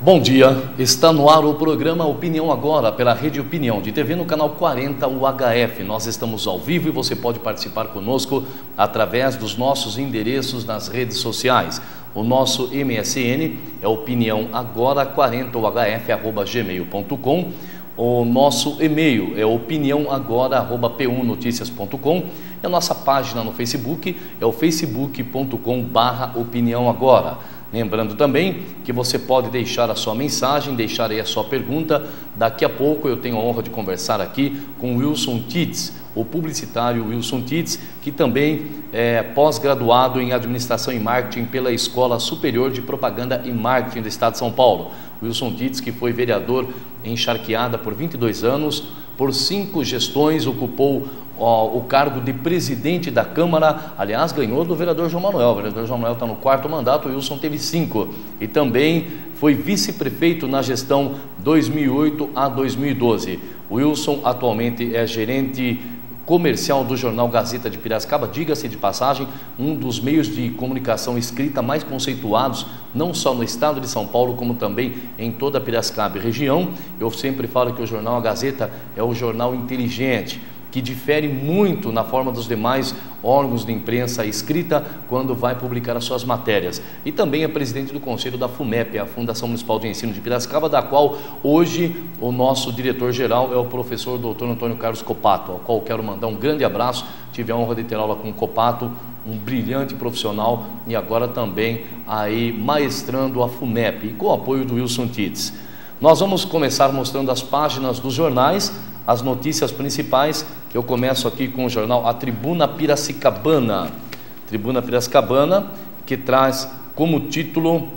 Bom dia, está no ar o programa Opinião Agora, pela Rede Opinião de TV no canal 40 UHF. Nós estamos ao vivo e você pode participar conosco através dos nossos endereços nas redes sociais. O nosso MSN é Opinião Agora 40UHF@gmail.com. O nosso e-mail é opiniãoagora@p1noticias.com. E a nossa página no Facebook é o facebook.com/opiniãoagora. Lembrando também que você pode deixar a sua mensagem, deixar aí a sua pergunta. Daqui a pouco eu tenho a honra de conversar aqui com o Wilson Tits, o publicitário Wilson Tits, que também é pós-graduado em Administração e Marketing pela Escola Superior de Propaganda e Marketing do Estado de São Paulo. Wilson Tits, que foi vereador em Charqueada por 22 anos, por 5 gestões, ocupou o cargo de presidente da Câmara, aliás, ganhou do vereador João Manuel. O vereador João Manuel está no 4º mandato, o Wilson teve 5. E também foi vice-prefeito na gestão 2008 a 2012. O Wilson atualmente é gerente comercial do jornal Gazeta de Piracicaba, diga-se de passagem, um dos meios de comunicação escrita mais conceituados, não só no estado de São Paulo, como também em toda a Piracicaba e região. Eu sempre falo que o jornal A Gazeta é o jornal inteligente, que difere muito na forma dos demais órgãos de imprensa escrita quando vai publicar as suas matérias. E também é presidente do conselho da FUMEP, a Fundação Municipal de Ensino de Piracicaba, da qual hoje o nosso diretor-geral é o professor Dr. Antônio Carlos Copato, ao qual quero mandar um grande abraço. Tive a honra de ter aula com o Copato, um brilhante profissional, e agora também aí maestrando a FUMEP, com o apoio do Wilson Tits. Nós vamos começar mostrando as páginas dos jornais, as notícias principais. Eu começo aqui com o jornal A Tribuna Piracicabana. Tribuna Piracicabana, que traz como título,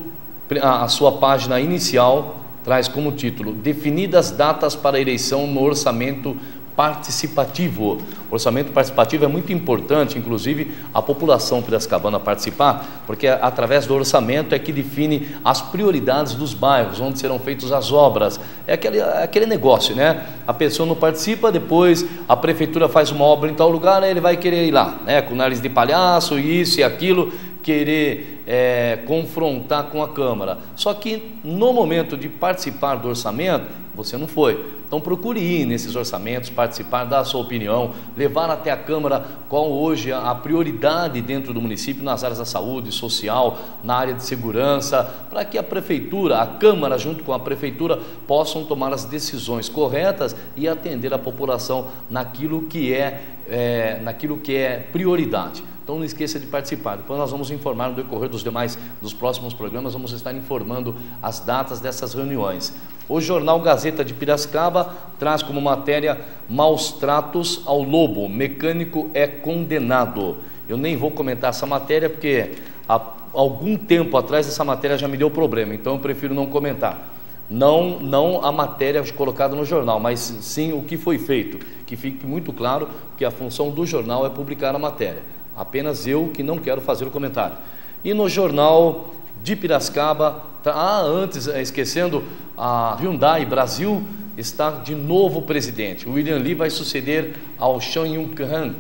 a sua página inicial, traz como título: definidas datas para a eleição no orçamento participativo. O orçamento participativo é muito importante, inclusive a população piracicabana participar, porque através do orçamento é que define as prioridades dos bairros, onde serão feitas as obras. É aquele negócio, né? A pessoa não participa, depois a prefeitura faz uma obra em tal lugar, aí ele vai querer ir lá, né? Com nariz de palhaço, isso e aquilo, querer confrontar com a Câmara. Só que no momento de participar do orçamento, você não foi. Então procure ir nesses orçamentos, participar, dar a sua opinião, levar até a Câmara qual hoje a prioridade dentro do município nas áreas da saúde, social, na área de segurança, para que a prefeitura, a Câmara junto com a prefeitura possam tomar as decisões corretas e atender a população naquilo que é prioridade. Então não esqueça de participar. Depois nós vamos informar no decorrer dos próximos programas, vamos estar informando as datas dessas reuniões. O jornal Gazeta de Piracicaba traz como matéria: maus tratos ao lobo, mecânico é condenado. Eu nem vou comentar essa matéria porque há algum tempo atrás essa matéria já me deu problema, então eu prefiro não comentar. Não a matéria colocada no jornal, mas sim o que foi feito, que fique muito claro que a função do jornal é publicar a matéria. Apenas eu que não quero fazer o comentário. E no jornal de Piracicaba, esquecendo, a Hyundai Brasil está de novo presidente. O William Li vai suceder ao Chan Yun-han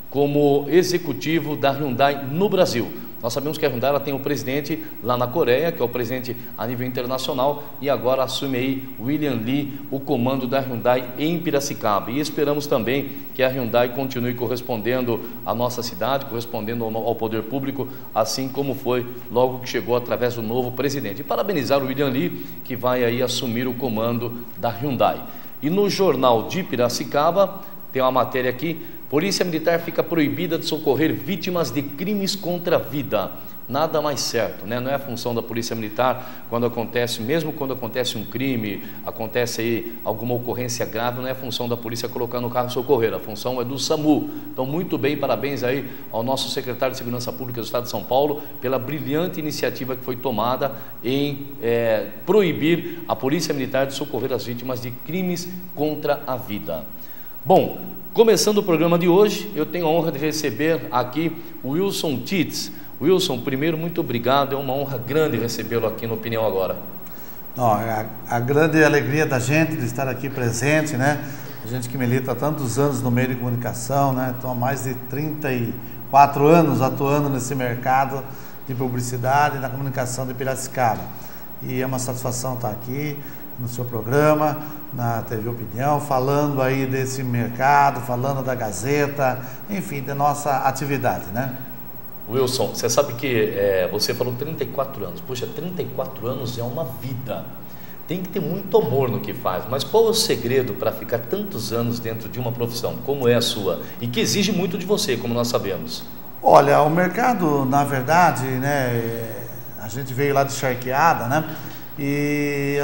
como executivo da Hyundai no Brasil. Nós sabemos que a Hyundai ela tem o presidente lá na Coreia, que é o presidente a nível internacional, e agora assume aí William Li o comando da Hyundai em Piracicaba. E esperamos também que a Hyundai continue correspondendo à nossa cidade, correspondendo ao poder público, assim como foi logo que chegou através do novo presidente. E parabenizar o William Li, que vai aí assumir o comando da Hyundai. E no jornal de Piracicaba tem uma matéria aqui: Polícia Militar fica proibida de socorrer vítimas de crimes contra a vida. Nada mais certo, né? Não é a função da Polícia Militar mesmo quando acontece um crime, acontece aí alguma ocorrência grave, não é a função da polícia colocar no carro e socorrer, a função é do SAMU. Então, muito bem, parabéns aí ao nosso secretário de Segurança Pública do Estado de São Paulo pela brilhante iniciativa que foi tomada em proibir a Polícia Militar de socorrer as vítimas de crimes contra a vida. Bom, começando o programa de hoje, eu tenho a honra de receber aqui o Wilson Tits. Wilson, primeiro, muito obrigado, é uma honra grande recebê-lo aqui no Opinião Agora. A grande alegria da gente de estar aqui presente, né? A gente que milita há tantos anos no meio de comunicação, né? Então há mais de 34 anos atuando nesse mercado de publicidade e na comunicação de Piracicaba. e é uma satisfação estar aqui no seu programa, na TV Opinião, falando aí desse mercado, falando da Gazeta, enfim, da nossa atividade, né? Wilson, você sabe que você falou 34 anos. Poxa, 34 anos é uma vida. Tem que ter muito amor no que faz. Mas qual é o segredo para ficar tantos anos dentro de uma profissão como é a sua? E que exige muito de você, como nós sabemos. Olha, o mercado, na verdade, né, a gente veio lá de Charqueada, né? E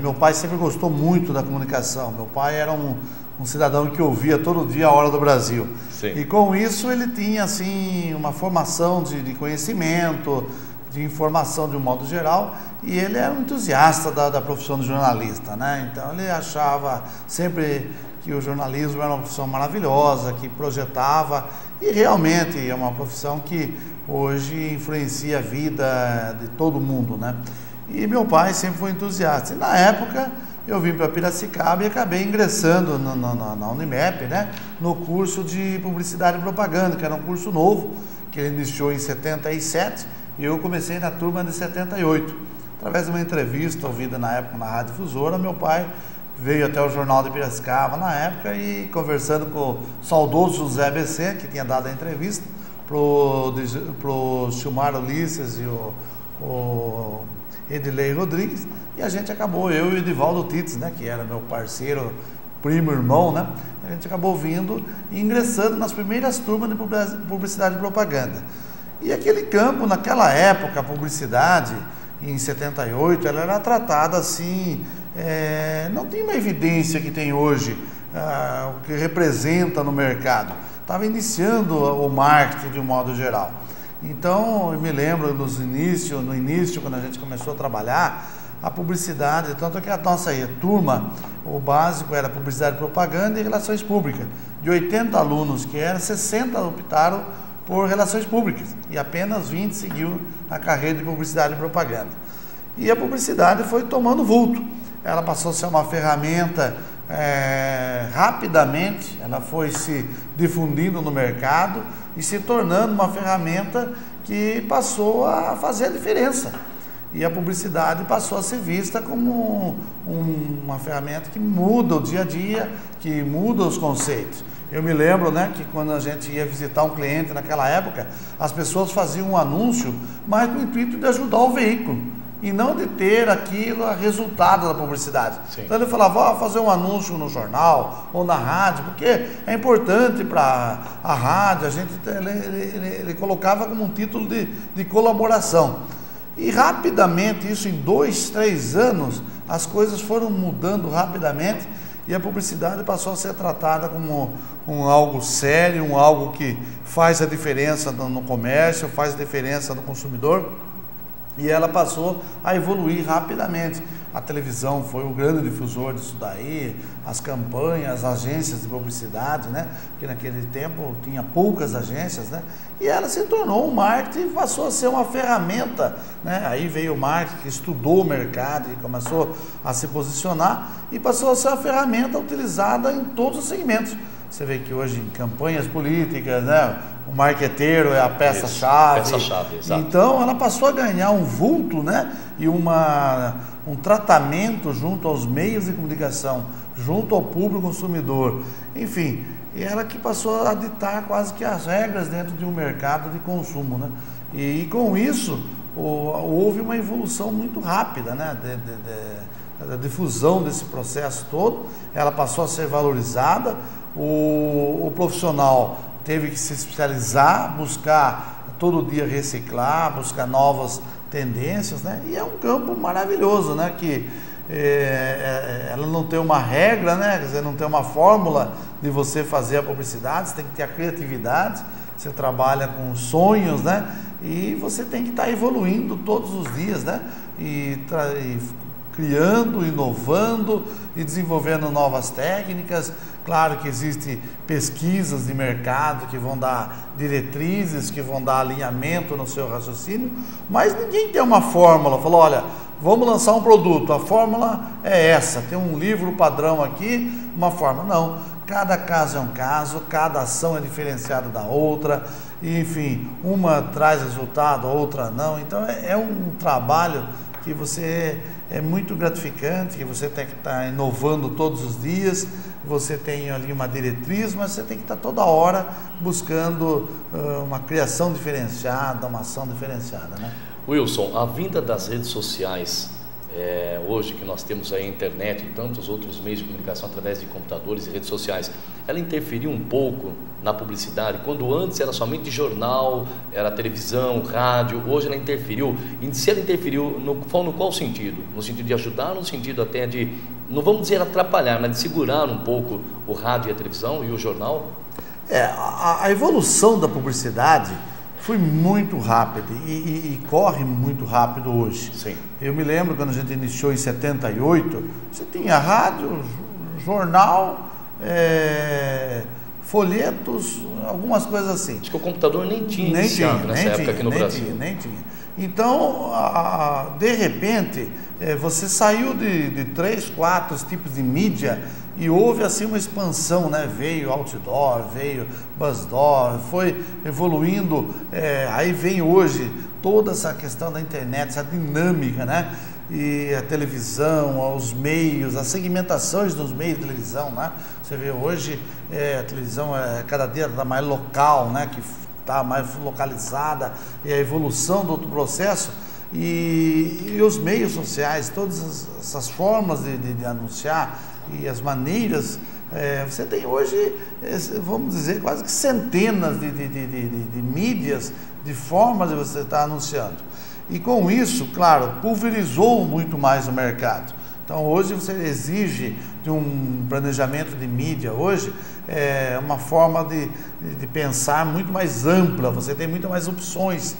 meu pai sempre gostou muito da comunicação. Meu pai era um cidadão que ouvia todo dia a Hora do Brasil. Sim. E com isso ele tinha assim uma formação de conhecimento, de informação de um modo geral, e ele era um entusiasta da profissão de jornalista, né? Então ele achava sempre que o jornalismo era uma profissão maravilhosa, que projetava, e realmente é uma profissão que hoje influencia a vida de todo mundo, né? E meu pai sempre foi entusiasta. E na época eu vim para Piracicaba e acabei ingressando na Unimep, né? No curso de Publicidade e Propaganda, que era um curso novo, que ele iniciou em 77, e eu comecei na turma de 78. Através de uma entrevista ouvida na época na Rádio Difusora, meu pai veio até o Jornal de Piracicaba na época e conversando com o saudoso José ABC, que tinha dado a entrevista, pro Silmar Ulisses e o Edilei Rodrigues, e a gente acabou, eu e o Edivaldo Titz, né, que era meu parceiro, primo, irmão, né, a gente acabou vindo e ingressando nas primeiras turmas de Publicidade e Propaganda. E aquele campo, naquela época, a publicidade, em 78, ela era tratada assim, não tem uma evidência que tem hoje, o que representa no mercado. Estava iniciando o marketing de um modo geral. Então, eu me lembro no início, quando a gente começou a trabalhar, a publicidade, tanto que a nossa turma, o básico era Publicidade e Propaganda e Relações Públicas. De 80 alunos que eram, 60 optaram por Relações Públicas e apenas 20 seguiu a carreira de Publicidade e Propaganda. E a publicidade foi tomando vulto. Ela passou a ser uma ferramenta rapidamente, ela foi se difundindo no mercado e se tornando uma ferramenta que passou a fazer a diferença. E a publicidade passou a ser vista como uma ferramenta que muda o dia a dia, que muda os conceitos. Eu me lembro, né, que quando a gente ia visitar um cliente naquela época, as pessoas faziam um anúncio, mas com o intuito de ajudar o veículo e não de ter aquilo a resultado da publicidade. Sim. Então ele falava, fazer um anúncio no jornal ou na rádio, porque é importante para a rádio, ele colocava como um título de colaboração. E rapidamente, isso em 2, 3 anos, as coisas foram mudando rapidamente e a publicidade passou a ser tratada como algo sério, algo que faz a diferença no comércio, faz a diferença no consumidor. E ela passou a evoluir rapidamente. A televisão foi o grande difusor disso daí, as campanhas, as agências de publicidade, né? Porque naquele tempo tinha poucas agências, né? E ela se tornou um marketing e passou a ser uma ferramenta, né? Aí veio o marketing que estudou o mercado e começou a se posicionar e passou a ser uma ferramenta utilizada em todos os segmentos. Você vê que hoje em campanhas políticas, né, o marqueteiro é a peça-chave. Peça-chave, exato. Então ela passou a ganhar um vulto, né, e um tratamento junto aos meios de comunicação, junto ao público consumidor. Enfim, e ela que passou a ditar quase que as regras dentro de um mercado de consumo, né? E com isso houve uma evolução muito rápida, né, da difusão desse processo todo. Ela passou a ser valorizada. O profissional teve que se especializar, buscar todo dia reciclar, buscar novas tendências, né? E é um campo maravilhoso, né? Que ela não tem uma regra, né? Quer dizer, não tem uma fórmula de você fazer a publicidade, você tem que ter a criatividade, você trabalha com sonhos, né? E você tem que estar evoluindo todos os dias, né? E criando, inovando e desenvolvendo novas técnicas. Claro que existem pesquisas de mercado que vão dar diretrizes, que vão dar alinhamento no seu raciocínio, mas ninguém tem uma fórmula. Falou, olha, vamos lançar um produto, a fórmula é essa, tem um livro padrão aqui, uma fórmula. Não, cada caso é um caso, cada ação é diferenciada da outra, e, enfim, uma traz resultado, a outra não. Então é um trabalho que você é muito gratificante, que você tem que estar inovando todos os dias, você tem ali uma diretriz, mas você tem que estar toda hora buscando uma criação diferenciada, uma ação diferenciada, né? Wilson, a vinda das redes sociais, hoje que nós temos aí a internet e tantos outros meios de comunicação através de computadores e redes sociais, ela interferiu um pouco na publicidade, quando antes era somente jornal, era televisão, rádio, hoje ela interferiu. E se ela interferiu, no qual sentido? No sentido de ajudar, no sentido até de, não vamos dizer atrapalhar, mas de segurar um pouco o rádio e a televisão e o jornal? A evolução da publicidade foi muito rápida e corre muito rápido hoje. Sim. Eu me lembro quando a gente iniciou em 78, você tinha rádio, jornal, folhetos, algumas coisas assim. Acho que o computador nem tinha iniciado nessa época aqui no Brasil. Nem tinha. Então, de repente, você saiu de 3, 4 tipos de mídia e houve assim uma expansão, né? Veio outdoor, veio buzzdoor, foi evoluindo, aí vem hoje toda essa questão da internet, essa dinâmica, né? E a televisão, os meios, as segmentações dos meios de televisão, né? Você vê hoje a televisão cada dia está mais local, né? Que está mais localizada, e a evolução do outro processo e os meios sociais, todas essas formas de anunciar e as maneiras, você tem hoje, vamos dizer, quase que centenas de mídias, de formas de você estar anunciando. E com isso, claro, pulverizou muito mais o mercado. Então hoje você exige de um planejamento de mídia, hoje uma forma de pensar muito mais ampla, você tem muito mais opções.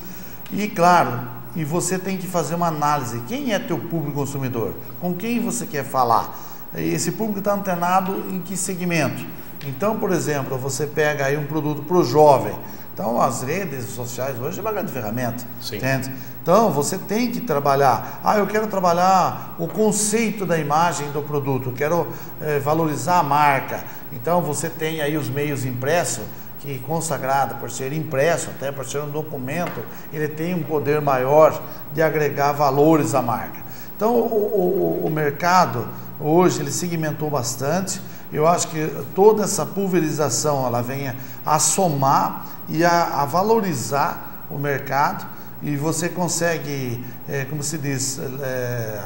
E claro, e você tem que fazer uma análise, quem é teu público consumidor? Com quem você quer falar? Esse público está antenado em que segmento? Então, por exemplo, você pega aí um produto para o jovem. Então, as redes sociais hoje é uma grande ferramenta. Sim. Entende? Então, você tem que trabalhar. Eu quero trabalhar o conceito da imagem do produto, quero valorizar a marca. Então, você tem aí os meios impressos, que consagrado por ser impresso, até por ser um documento, ele tem um poder maior de agregar valores à marca. Então, o mercado hoje ele segmentou bastante. Eu acho que toda essa pulverização ela vem a somar e a valorizar o mercado, e você consegue, como se diz,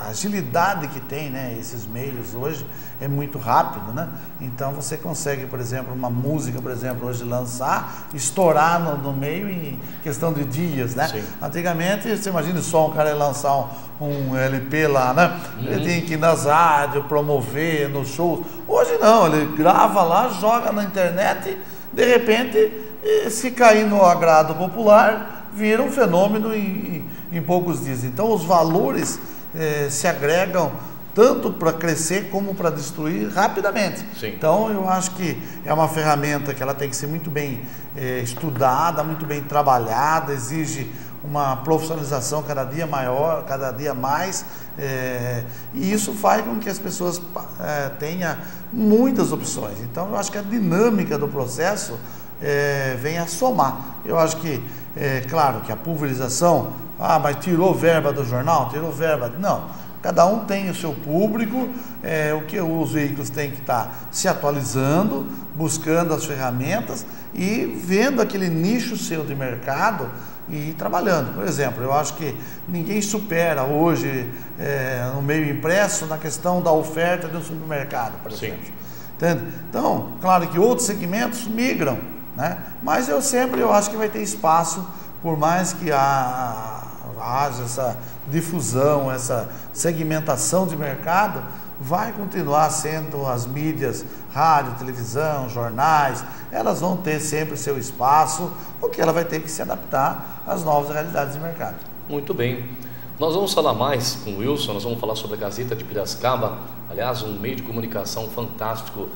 a agilidade que tem, né, esses meios hoje é muito rápido, né? Então você consegue, por exemplo, uma música, por exemplo, hoje lançar, estourar no meio em questão de dias, né? Sim. Antigamente, você imagina só um cara ia lançar um LP lá, né? Ele tinha que ir nas rádios, promover, nos shows. Hoje não, ele grava lá, joga na internet, de repente, se cair no agrado popular, vira um fenômeno em poucos dias. Então os valores se agregam tanto para crescer como para destruir rapidamente. Sim. Então eu acho que é uma ferramenta que ela tem que ser muito bem estudada, muito bem trabalhada, exige uma profissionalização cada dia maior, cada dia mais, e isso faz com que as pessoas tenham muitas opções. Então eu acho que a dinâmica do processo vem a somar. Eu acho que, claro, que a pulverização, mas tirou verba do jornal, tirou verba. Não, cada um tem o seu público, o que os veículos têm que estar se atualizando, buscando as ferramentas e vendo aquele nicho seu de mercado e trabalhando. Por exemplo, eu acho que ninguém supera hoje no meio impresso na questão da oferta de um supermercado, por exemplo. Entende? Então, claro que outros segmentos migram, né? Mas eu acho que vai ter espaço, por mais que haja essa difusão, essa segmentação de mercado, vai continuar sendo as mídias, rádio, televisão, jornais, elas vão ter sempre seu espaço, porque ela vai ter que se adaptar às novas realidades de mercado. Muito bem. Nós vamos falar mais com o Wilson, nós vamos falar sobre a Gazeta de Piracicaba, aliás, um meio de comunicação fantástico.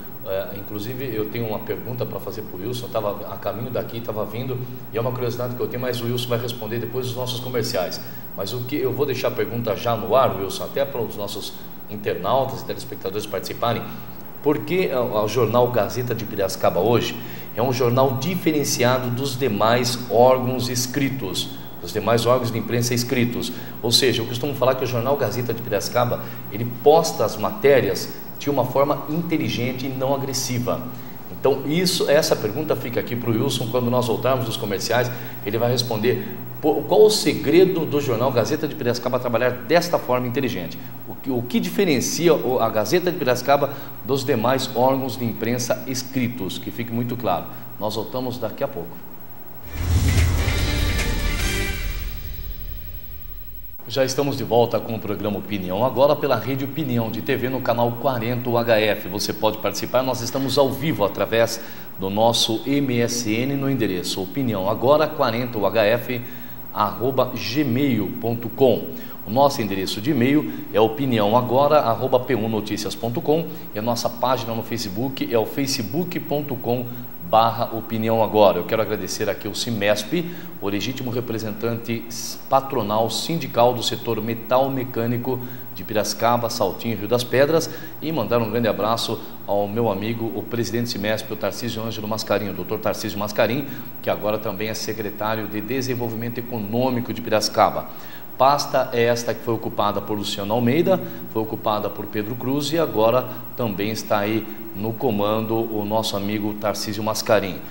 Inclusive, eu tenho uma pergunta para fazer para o Wilson, estava a caminho daqui, estava vindo, e é uma curiosidade que eu tenho, mas o Wilson vai responder depois dos nossos comerciais. Mas o que eu vou deixar a pergunta já no ar, Wilson, até para os nossos internautas e telespectadores participarem, porque o jornal Gazeta de Piracicaba hoje é um jornal diferenciado dos demais órgãos escritos. os demais órgãos de imprensa escritos. Ou seja, eu costumo falar que o jornal Gazeta de Piracicaba, ele posta as matérias de uma forma inteligente e não agressiva. Então essa pergunta fica aqui para o Wilson. Quando nós voltarmos dos comerciais, ele vai responder qual o segredo do jornal Gazeta de Piracicaba trabalhar desta forma inteligente. O que diferencia a Gazeta de Piracicaba dos demais órgãos de imprensa escritos, que fique muito claro. Nós voltamos daqui a pouco. Já estamos de volta com o programa Opinião, agora pela Rede Opinião de TV no canal 40 UHF. Você pode participar, nós estamos ao vivo através do nosso MSN no endereço opiniãoagora40ugf@gmail.com. O nosso endereço de e-mail é opiniãoagora@p1noticias.com e a nossa página no Facebook é o facebook.com/Opinião Agora. Eu quero agradecer aqui o CIMESP, o legítimo representante patronal sindical do setor metal mecânico de Piracicaba, Saltinho e Rio das Pedras, e mandar um grande abraço ao meu amigo, o presidente CIMESP, o Tarcísio Ângelo Mascarim, o doutor Tarcísio Mascarim, que agora também é secretário de Desenvolvimento Econômico de Piracicaba. Pasta é esta que foi ocupada por Luciano Almeida, foi ocupada por Pedro Cruz e agora também está aí no comando o nosso amigo Tarcísio Mascarim.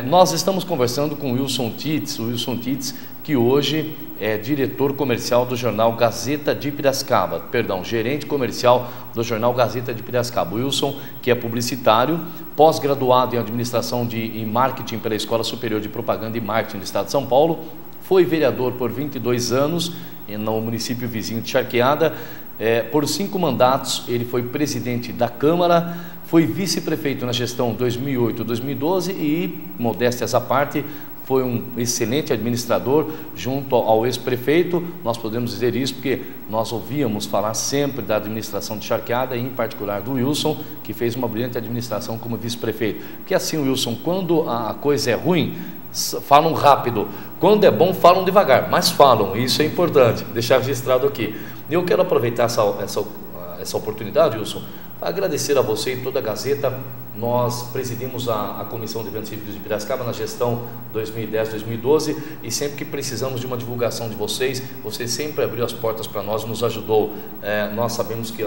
Nós estamos conversando com o Wilson Tits, que hoje é diretor comercial do jornal Gazeta de Piracicaba, gerente comercial do jornal Gazeta de Piracicaba. O Wilson, que é publicitário, pós-graduado em administração e marketing pela Escola Superior de Propaganda e Marketing do Estado de São Paulo, foi vereador por 22 anos no município vizinho de Charqueada. Por 5 mandatos ele foi presidente da Câmara, foi vice-prefeito na gestão 2008-2012 e, modéstias à parte, foi um excelente administrador junto ao ex-prefeito. Nós podemos dizer isso porque nós ouvíamos falar sempre da administração de Charqueada e em particular do Wilson, que fez uma brilhante administração como vice-prefeito. Porque assim, Wilson, quando a coisa é ruim, falam rápido, quando é bom falam devagar, mas falam, isso é importante, deixar registrado aqui. Eu quero aproveitar essa oportunidade, Wilson, para agradecer a você e toda a Gazeta. Nós presidimos a Comissão de Eventos Cívicos de Piracicaba na gestão 2010-2012 e sempre que precisamos de uma divulgação de vocês, você sempre abriu as portas para nós, nos ajudou. Nós sabemos que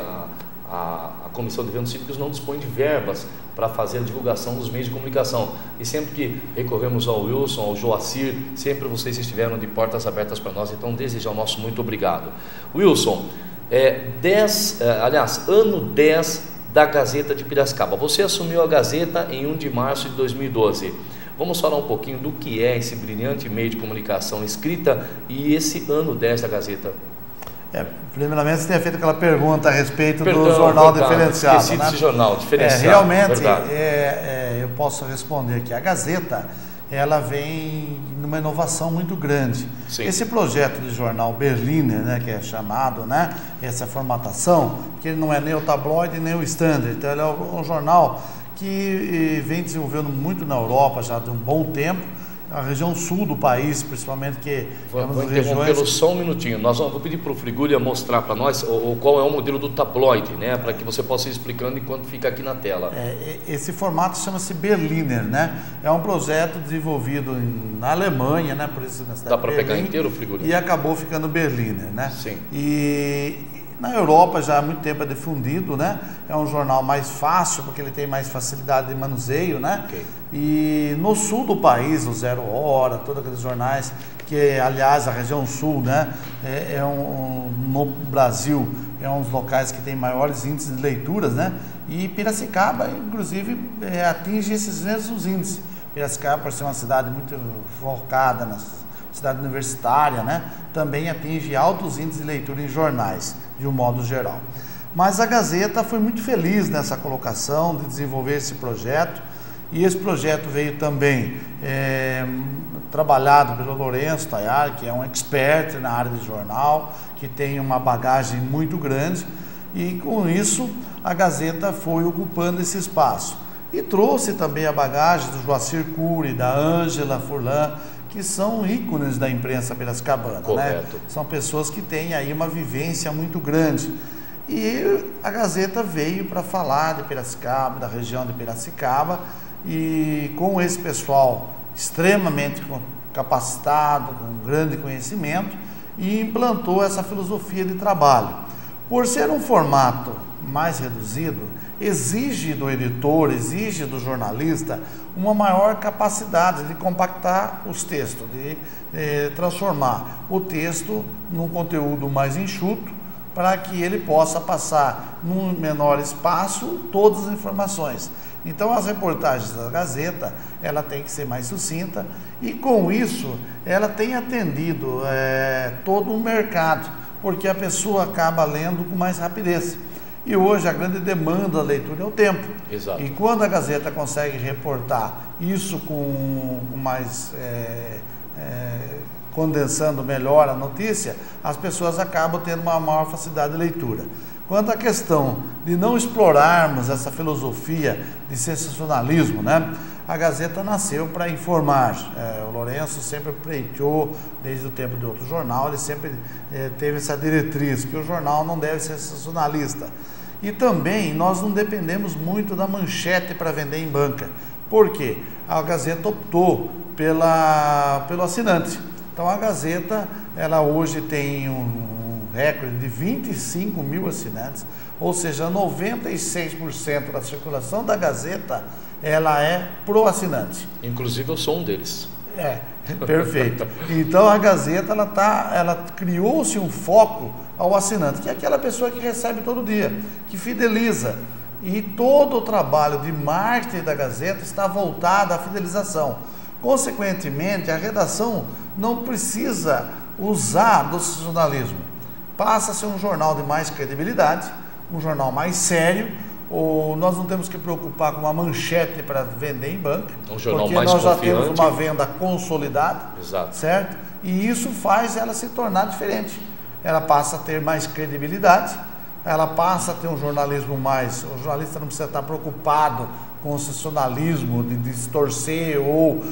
a Comissão de Eventos Cívicos não dispõe de verbas para fazer a divulgação dos meios de comunicação. E sempre que recorremos ao Wilson, ao Joacir, sempre vocês estiveram de portas abertas para nós. Então, desejar o nosso muito obrigado. Wilson, ano 10 da Gazeta de Piracicaba. Você assumiu a Gazeta em 1 de março de 2012. Vamos falar um pouquinho do que é esse brilhante meio de comunicação escrita e esse ano 10 da Gazeta. Primeiramente, você tinha feito aquela pergunta a respeito do jornal diferenciado. Esqueci desse jornal diferenciado. Realmente, eu posso responder aqui. A Gazeta, ela vem numa inovação muito grande. Sim. Esse projeto de jornal Berliner, né, que é chamado, né, essa formatação, que ele não é nem o tabloide nem o standard. Então, ele é um jornal que vem desenvolvendo muito na Europa já de um bom tempo. A região sul do país, principalmente, que vou interrompê-lo só um minutinho. Vou pedir para o Frigulha mostrar para nós qual é o modelo do tabloide, né, para que você possa ir explicando enquanto fica aqui na tela. Esse formato chama-se Berliner, né? É um projeto desenvolvido na Alemanha, né? Por isso na cidade. Dá para pegar inteiro, Frigulha? E acabou ficando Berliner, né? Sim. E na Europa já há muito tempo é difundido, né? É um jornal mais fácil porque ele tem mais facilidade de manuseio, né? Okay. E no sul do país, o Zero Hora, todos aqueles jornais que, aliás, a região sul, né? No Brasil é um dos locais que tem maiores índices de leituras, né? E Piracicaba, inclusive, atinge esses mesmos índices. Piracicaba, por ser uma cidade muito focada na cidade universitária, né, também atinge altos índices de leitura em jornais, de um modo geral. Mas a Gazeta foi muito feliz nessa colocação de desenvolver esse projeto, e esse projeto veio também trabalhado pelo Lourenço Tayari, que é um expert na área de jornal, que tem uma bagagem muito grande, e com isso a Gazeta foi ocupando esse espaço. E trouxe também a bagagem do Joacir Cury, da Ângela Furlan, que são ícones da imprensa piracicabana, né? São pessoas que têm aí uma vivência muito grande. E a Gazeta veio para falar de Piracicaba, da região de Piracicaba, e com esse pessoal extremamente capacitado, com grande conhecimento, e implantou essa filosofia de trabalho. Por ser um formato mais reduzido, exige do editor, exige do jornalista uma maior capacidade de compactar os textos, de transformar o texto num conteúdo mais enxuto, para que ele possa passar num menor espaço todas as informações. Então as reportagens da Gazeta, ela tem que ser mais sucinta, e com isso ela tem atendido todo o mercado, porque a pessoa acaba lendo com mais rapidez. E hoje a grande demanda da leitura é o tempo. Exato. E quando a Gazeta consegue reportar isso com mais condensando melhor a notícia, as pessoas acabam tendo uma maior facilidade de leitura. Quanto à questão de não explorarmos essa filosofia de sensacionalismo, né? A Gazeta nasceu para informar. O Lourenço sempre pleiteou, desde o tempo de outro jornal, ele sempre teve essa diretriz, que o jornal não deve ser sensacionalista. E também nós não dependemos muito da manchete para vender em banca. Por quê? A Gazeta optou pelo assinante. Então a Gazeta, ela hoje tem um recorde de 25 mil assinantes, ou seja, 96% da circulação da Gazeta, ela é pro assinante. Inclusive eu sou um deles. Perfeito. Então a Gazeta, ela criou-se um foco ao assinante, que é aquela pessoa que recebe todo dia, que fideliza. E todo o trabalho de marketing da Gazeta está voltado à fidelização. Consequentemente, a redação não precisa usar do sensacionalismo. Passa a ser um jornal de mais credibilidade, um jornal mais sério, ou nós não temos que preocupar com uma manchete para vender em banca, um jornal porque mais nós já confiante. temos uma venda consolidada, Exato. certo? E isso faz ela se tornar diferente. Ela passa a ter mais credibilidade, ela passa a ter um jornalismo mais... O jornalista não precisa estar preocupado com o sensacionalismo de distorcer ou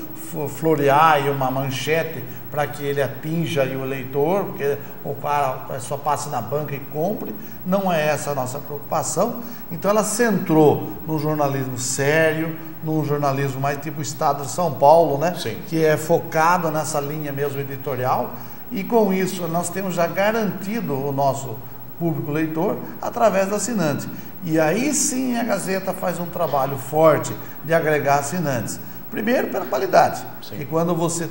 florear uma manchete para que ele atinja o leitor, porque o cara só passe na banca e compre. Não é essa a nossa preocupação. Então ela centrou no jornalismo sério, num jornalismo mais tipo Estado de São Paulo, né? Sim. Que é focado nessa linha mesmo editorial, e com isso nós temos já garantido o nosso público leitor através do assinante. E aí sim a Gazeta faz um trabalho forte de agregar assinantes. Primeiro pela qualidade. Sim. E quando você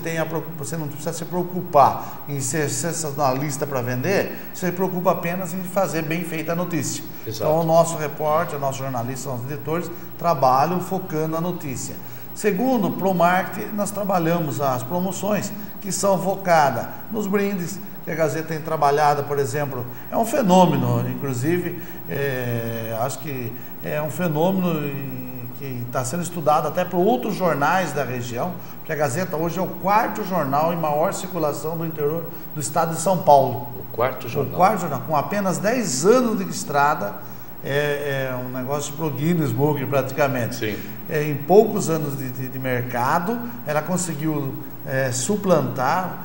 você não precisa se preocupar em ser sensacionalista para vender, você se preocupa apenas em fazer bem feita a notícia. Exato. Então o nosso repórter, o nosso jornalista, os nossos editores trabalham focando a notícia. Segundo, para o marketing, nós trabalhamos as promoções que são focadas nos brindes, que a Gazeta tem trabalhado, por exemplo, é um fenômeno, inclusive, acho que é um fenômeno que está sendo estudado até por outros jornais da região, porque a Gazeta hoje é o quarto jornal em maior circulação do interior do estado de São Paulo. O quarto jornal. O quarto jornal, com apenas 10 anos de estrada, é um negócio pro Guinness Book praticamente. Sim. Em poucos anos de mercado, ela conseguiu suplantar,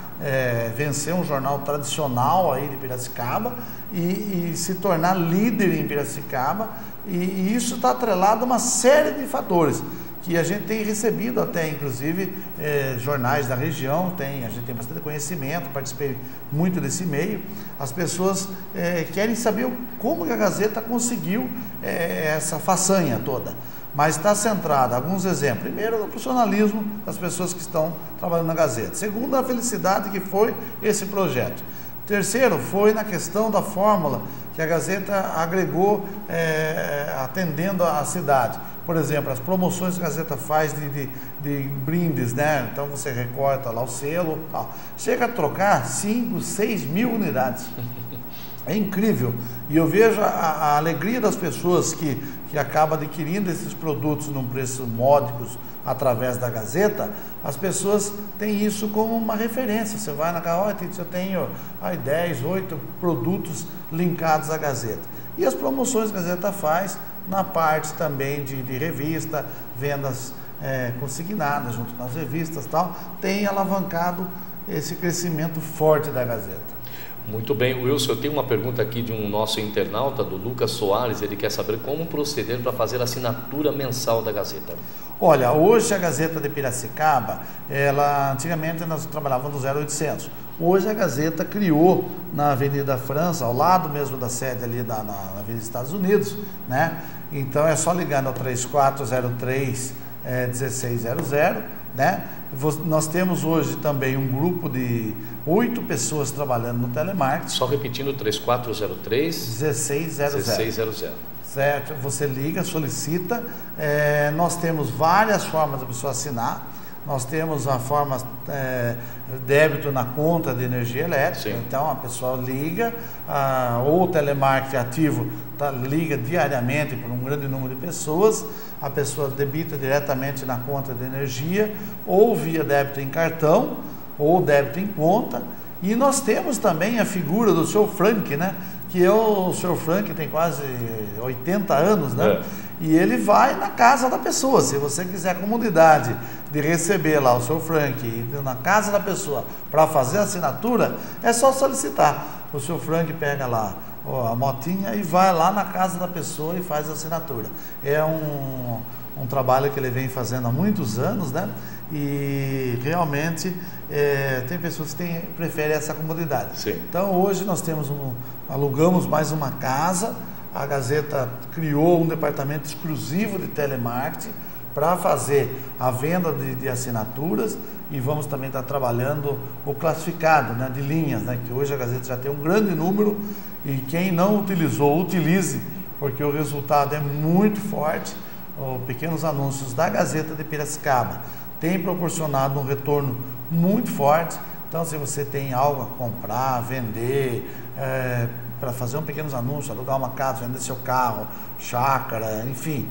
vencer um jornal tradicional aí de Piracicaba e se tornar líder em Piracicaba, e isso está atrelado a uma série de fatores que a gente tem recebido até, inclusive, jornais da região, a gente tem bastante conhecimento, participei muito desse meio. As pessoas querem saber como a Gazeta conseguiu essa façanha toda, mas está centrada, alguns exemplos. Primeiro, no profissionalismo das pessoas que estão trabalhando na Gazeta. Segundo, a felicidade que foi esse projeto. Terceiro, foi na questão da fórmula que a Gazeta agregou atendendo a cidade. Por exemplo, as promoções que a Gazeta faz de brindes, né? Então você recorta lá o selo, tal. Chega a trocar 5, 6 mil unidades. É incrível. E eu vejo a alegria das pessoas que acabam adquirindo esses produtos num preço módicos através da Gazeta. As pessoas têm isso como uma referência. Você vai na carroça, eu tenho 10, 8 produtos linkados à Gazeta. E as promoções que a Gazeta faz na parte também de revista, vendas consignadas junto com as revistas e tal, tem alavancado esse crescimento forte da Gazeta. Muito bem, Wilson, eu tenho uma pergunta aqui de um nosso internauta, do Lucas Soares. Ele quer saber como proceder para fazer a assinatura mensal da Gazeta. Olha, hoje a Gazeta de Piracicaba, antigamente nós trabalhávamos no 0800. Hoje a Gazeta criou na Avenida França, ao lado mesmo da sede ali na Avenida Estados Unidos, né? Então é só ligar no 3403 1600, né? Nós temos hoje também um grupo de 8 pessoas trabalhando no telemarketing. Só repetindo, 3403 1600. Certo, você liga, solicita. Nós temos várias formas da pessoa assinar. Nós temos a forma débito na conta de energia elétrica. Sim. Então a pessoa liga, ou o telemarketing ativo liga diariamente para um grande número de pessoas. A pessoa debita diretamente na conta de energia, ou via débito em cartão, ou débito em conta. E nós temos também a figura do Sr. Frank, né? Que o Sr. Frank tem quase 80 anos, né? E ele vai na casa da pessoa. Se você quiser a comodidade de receber lá o Sr. Frank na casa da pessoa para fazer a assinatura, é só solicitar. O Sr. Frank pega lá a motinha e vai lá na casa da pessoa e faz a assinatura. É um trabalho que ele vem fazendo há muitos anos, né? E realmente tem pessoas que preferem essa comodidade. Sim. Então hoje nós alugamos mais uma casa. A Gazeta criou um departamento exclusivo de telemarketing para fazer a venda de assinaturas, e vamos também estar trabalhando o classificado, né, de linhas, né, que hoje a Gazeta já tem um grande número, e quem não utilizou, utilize, porque o resultado é muito forte. Os pequenos anúncios da Gazeta de Piracicaba têm proporcionado um retorno muito forte. Então, se você tem algo a comprar, vender, para fazer um pequeno anúncio, alugar uma casa, vender seu carro, chácara, enfim,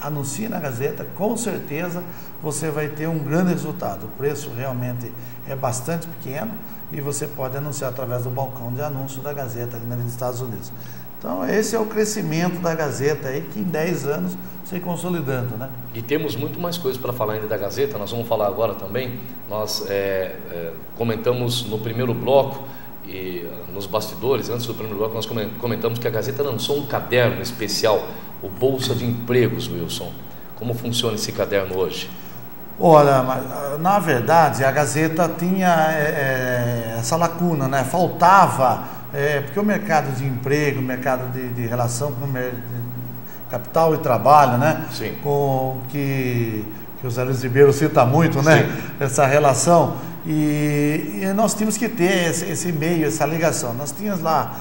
anuncie na Gazeta, com certeza você vai ter um grande resultado. O preço realmente é bastante pequeno e você pode anunciar através do balcão de anúncio da Gazeta ali nos Estados Unidos. Então esse é o crescimento da Gazeta aí, que em 10 anos se consolidando, né? E temos muito mais coisas para falar ainda da Gazeta. Nós vamos falar agora também. Nós comentamos no primeiro bloco, e nos bastidores, antes do primeiro bloco, nós comentamos que a Gazeta lançou um caderno especial, o Bolsa de Empregos, Wilson. Como funciona esse caderno hoje? Olha, na verdade a Gazeta tinha essa lacuna, né? Faltava, porque o mercado de emprego, o mercado de relação com capital e trabalho, né? Sim. Com que o Zé Luiz Ribeiro cita muito, né? Sim. Essa relação. E nós tínhamos que ter esse meio, essa ligação. Nós tínhamos lá,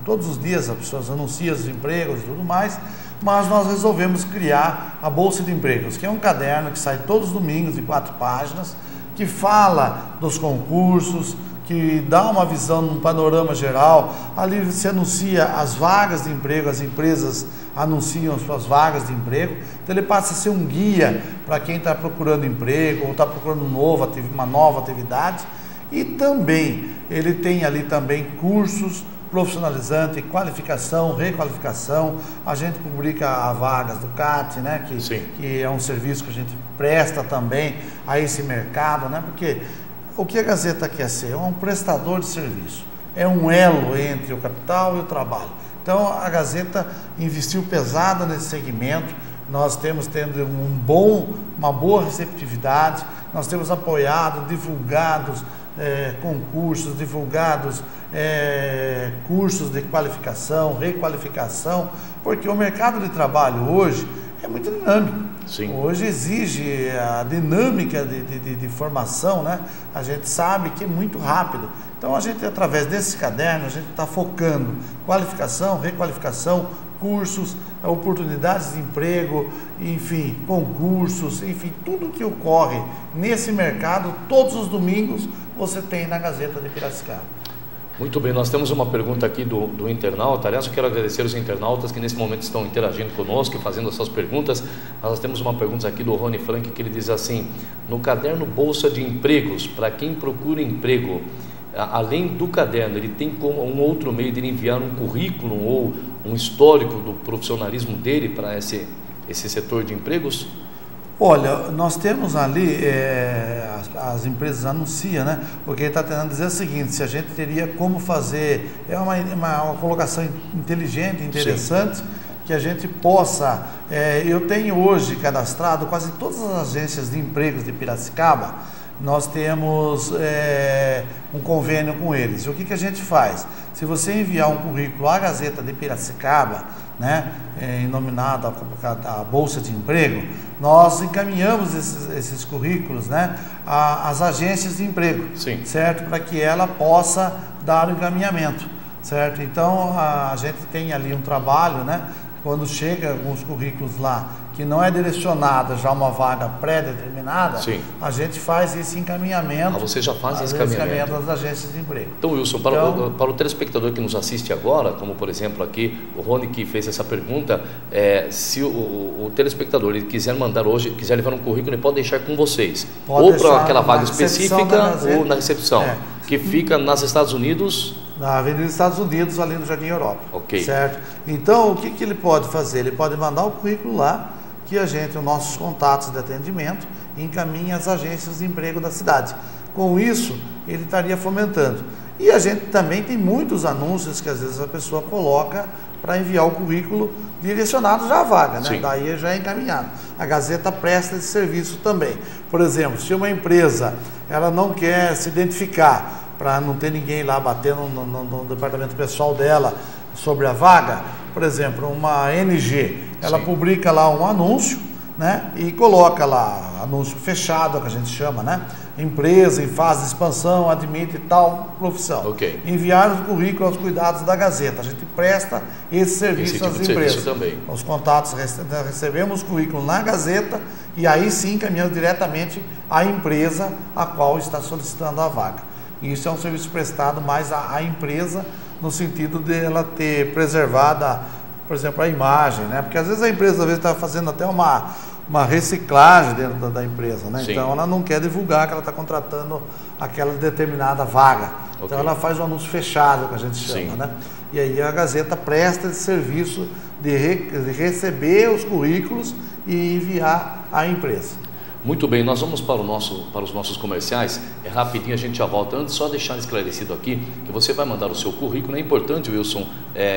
todos os dias as pessoas anunciam os empregos e tudo mais, mas nós resolvemos criar a Bolsa de Empregos, que é um caderno que sai todos os domingos de 4 páginas, que fala dos concursos, que dá uma visão, um panorama geral. Ali se anuncia as vagas de emprego, as empresas anunciam suas vagas de emprego. Então ele passa a ser um guia para quem está procurando emprego ou está procurando uma nova atividade. E também ele tem ali também cursos profissionalizantes, qualificação, requalificação. A gente publica as vagas do CAT, né? Que é um serviço que a gente presta também a esse mercado, né? Porque o que a Gazeta quer ser? É um prestador de serviço, é um elo entre o capital e o trabalho. Então a Gazeta investiu pesado nesse segmento. Nós temos tendo uma boa receptividade. Nós temos apoiado, divulgados concursos, divulgados cursos de qualificação, requalificação, porque o mercado de trabalho hoje é muito dinâmico. Sim. Hoje exige a dinâmica de formação, né? A gente sabe que é muito rápido. Então a gente, através desse caderno, a gente está focando qualificação, requalificação, cursos, oportunidades de emprego, enfim, concursos, enfim, tudo que ocorre nesse mercado, todos os domingos você tem na Gazeta de Piracicaba. Muito bem, nós temos uma pergunta aqui do internauta. Aliás, eu quero agradecer os internautas que nesse momento estão interagindo conosco e fazendo as suas perguntas. Nós temos uma pergunta aqui do Rony Frank, que ele diz assim: no caderno Bolsa de Empregos, para quem procura emprego, além do caderno, ele tem como um outro meio de enviar um currículo ou um histórico do profissionalismo dele para esse setor de empregos? Olha, nós temos ali, as empresas anunciam, né? Porque ele está tentando dizer o seguinte, se a gente teria como fazer, uma colocação inteligente, interessante, sim, que a gente possa, eu tenho hoje cadastrado quase todas as agências de empregos de Piracicaba, nós temos um convênio com eles. E o que a gente faz? Se você enviar um currículo à Gazeta de Piracicaba, né, nominado a Bolsa de Emprego, nós encaminhamos esses currículos, né, às agências de emprego, sim, certo? Para que ela possa dar o encaminhamento, certo? Então, a gente tem ali um trabalho, né, quando chega alguns currículos lá, que não é direcionada já uma vaga pré-determinada, a gente faz esse encaminhamento. Você já faz esse encaminhamento das agências de emprego. Então, Wilson, para o telespectador que nos assiste agora, como por exemplo aqui o Rony que fez essa pergunta, se o telespectador ele quiser mandar hoje, quiser levar um currículo, ele pode deixar com vocês, ou para aquela vaga específica ou na recepção, que fica nos Estados Unidos. Na Avenida Estados Unidos, ali no Jardim Europa. Ok. Certo? Então, o que ele pode fazer? Ele pode mandar o currículo lá, que a gente, os nossos contatos de atendimento, encaminha às agências de emprego da cidade. Com isso, ele estaria fomentando. E a gente também tem muitos anúncios que às vezes a pessoa coloca para enviar o currículo direcionado já à vaga, né? Sim. Daí já é encaminhado. A Gazeta presta esse serviço também. Por exemplo, se uma empresa ela não quer se identificar, para não ter ninguém lá batendo no departamento pessoal dela sobre a vaga, por exemplo, uma NG, ela publica lá um anúncio, né, e coloca lá, anúncio fechado, que a gente chama, né, empresa em fase de expansão, admite tal profissão. Okay. Enviar o currículo aos cuidados da Gazeta. A gente presta esse serviço às empresas. Também. Os contatos, recebemos o currículo na Gazeta e aí sim encaminhamos diretamente à empresa a qual está solicitando a vaga. Isso é um serviço prestado mais à empresa, no sentido de ela ter preservada, por exemplo, a imagem, né? Porque às vezes a empresa está fazendo até uma reciclagem dentro da empresa, né? Sim. Então ela não quer divulgar que ela está contratando aquela determinada vaga. Okay. Então ela faz um anúncio fechado, que a gente chama, sim, né? E aí a Gazeta presta esse serviço de receber os currículos e enviar à empresa. Muito bem, nós vamos para os nossos comerciais, rapidinho a gente já volta. Antes, só deixar esclarecido aqui que você vai mandar o seu currículo. É importante, Wilson,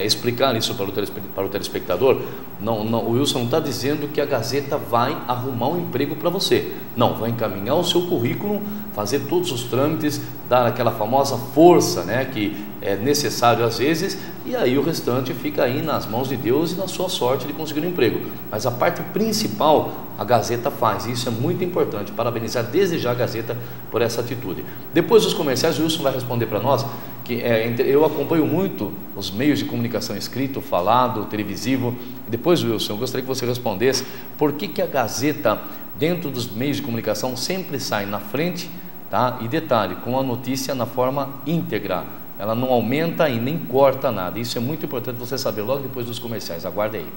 explicar isso para o telespectador. O Wilson não está dizendo que a Gazeta vai arrumar um emprego para você. Não, vai encaminhar o seu currículo, fazer todos os trâmites, dar aquela famosa força, né, que é necessário às vezes, e aí o restante fica aí nas mãos de Deus e na sua sorte de conseguir um emprego. Mas a parte principal a Gazeta faz, e isso é muito importante. Parabenizar desde já a Gazeta por essa atitude. Depois dos comerciais, o Wilson vai responder para nós, que eu acompanho muito os meios de comunicação escrito, falado, televisivo. Depois, Wilson, eu gostaria que você respondesse por que a Gazeta, dentro dos meios de comunicação, sempre sai na frente, tá? E detalhe, com a notícia na forma íntegra. Ela não aumenta e nem corta nada. Isso é muito importante você saber logo depois dos comerciais. Aguarde aí.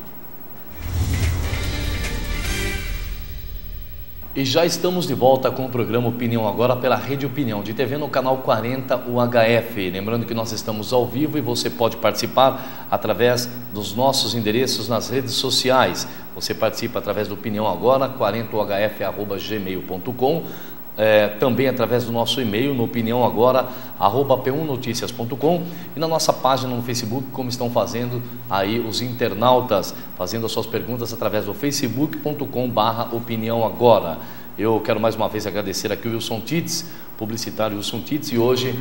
E já estamos de volta com o programa Opinião Agora pela Rede Opinião de TV no canal 40 UHF. Lembrando que nós estamos ao vivo e você pode participar através dos nossos endereços nas redes sociais. Você participa através do Opinião Agora, 40uhf@gmail.com. Também através do nosso e-mail no opiniãoagora@p1noticias.com e na nossa página no Facebook, como estão fazendo aí os internautas, fazendo as suas perguntas através do facebook.com/opiniãoagora. Eu quero mais uma vez agradecer aqui o Wilson Tits, publicitário Wilson Tits, e hoje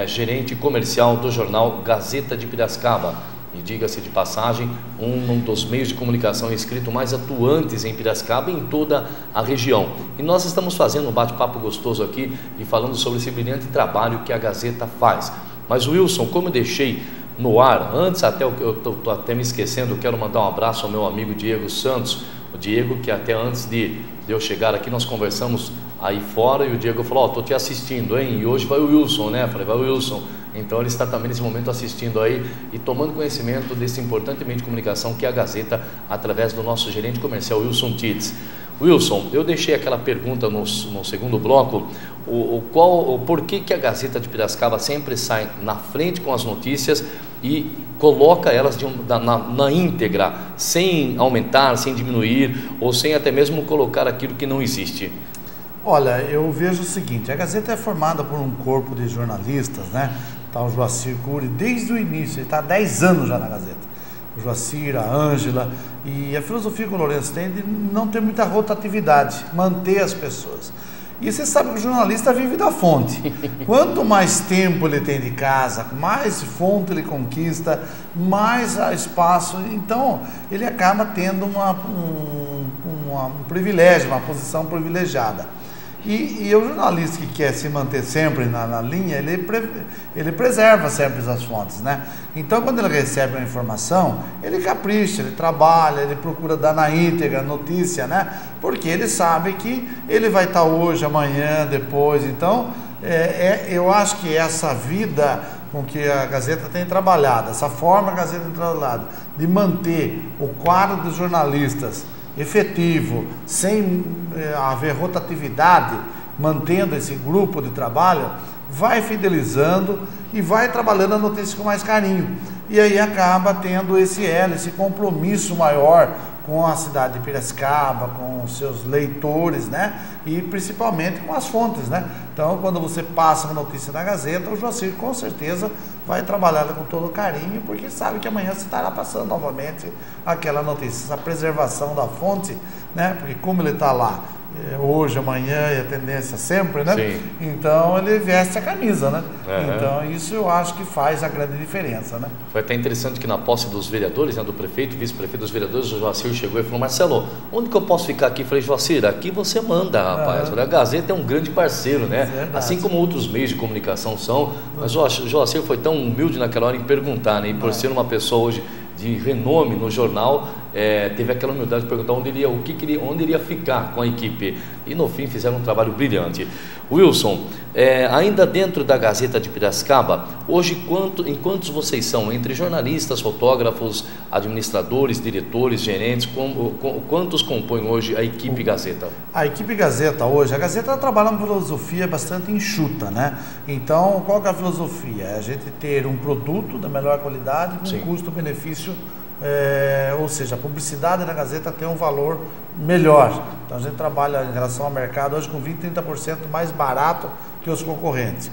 gerente comercial do jornal Gazeta de Piracicaba. E diga-se de passagem, um dos meios de comunicação escrito mais atuantes em Piracicaba e em toda a região. E nós estamos fazendo um bate-papo gostoso aqui e falando sobre esse brilhante trabalho que a Gazeta faz. Mas Wilson, como eu deixei no ar, antes até eu estou até me esquecendo, eu quero mandar um abraço ao meu amigo Diego Santos. O Diego, que até antes de eu chegar aqui, nós conversamos aí fora e o Diego falou, estou te assistindo, hein? E hoje vai o Wilson, né? Eu falei, vai o Wilson. Então ele está também nesse momento assistindo aí e tomando conhecimento desse importante meio de comunicação que é a Gazeta, através do nosso gerente comercial Wilson Tits. Wilson, eu deixei aquela pergunta no segundo bloco, por que a Gazeta de Piracicaba sempre sai na frente com as notícias e coloca elas na íntegra, sem aumentar, sem diminuir, ou sem até mesmo colocar aquilo que não existe? Olha, eu vejo o seguinte, a Gazeta é formada por um corpo de jornalistas, né? Tá o Joacir Cury desde o início, ele está há 10 anos já na Gazeta. O Joacir, a Ângela, e a filosofia que o Lourenço tem de não ter muita rotatividade, manter as pessoas. E você sabe que o jornalista vive da fonte. Quanto mais tempo ele tem de casa, mais fonte ele conquista, mais espaço. Então, ele acaba tendo um privilégio, uma posição privilegiada. E o jornalista que quer se manter sempre na linha, ele preserva sempre as fontes, né? Então, quando ele recebe uma informação, ele capricha, ele trabalha, ele procura dar na íntegra a notícia, né? Porque ele sabe que ele vai estar hoje, amanhã, depois. Então, eu acho que essa vida com que a Gazeta tem trabalhado, essa forma que a Gazeta tem trabalhado, de manter o quadro dos jornalistas efetivo, sem haver rotatividade, mantendo esse grupo de trabalho, vai fidelizando e vai trabalhando a notícia com mais carinho. E aí acaba tendo esse compromisso maior com a cidade de Piracicaba, com os seus leitores, né? E principalmente com as fontes, né? Então, quando você passa uma notícia na Gazeta, o Joacir com certeza vai trabalhar com todo carinho, porque sabe que amanhã você estará passando novamente aquela notícia. Essa preservação da fonte, né? Porque como ele está lá hoje, amanhã e a tendência sempre, né? Sim. Então ele veste a camisa, né? Então isso eu acho que faz a grande diferença, né? Foi até interessante que na posse dos vereadores, né, do prefeito, vice-prefeito dos vereadores, o Joacir chegou e falou: Marcelo, onde que eu posso ficar aqui? Eu falei: Joacir, aqui você manda, rapaz. A Gazeta é um grande parceiro, né? Verdade. Assim como outros meios de comunicação são, mas o Joacir foi tão humilde naquela hora em perguntar, né? E por ser uma pessoa hoje de renome no jornal, teve aquela humildade de perguntar onde iria ficar com a equipe, e no fim fizeram um trabalho brilhante. Wilson, ainda dentro da Gazeta de Piracicaba, hoje em quantos vocês são? Entre jornalistas, fotógrafos, administradores, diretores, gerentes, quantos compõem hoje a equipe Gazeta? A equipe Gazeta hoje, a Gazeta trabalha uma filosofia bastante enxuta, né? Então, qual que é a filosofia? É a gente ter um produto da melhor qualidade com custo-benefício, ou seja, a publicidade na Gazeta tem um valor melhor. Então a gente trabalha em relação ao mercado hoje com 20, 30% mais barato que os concorrentes.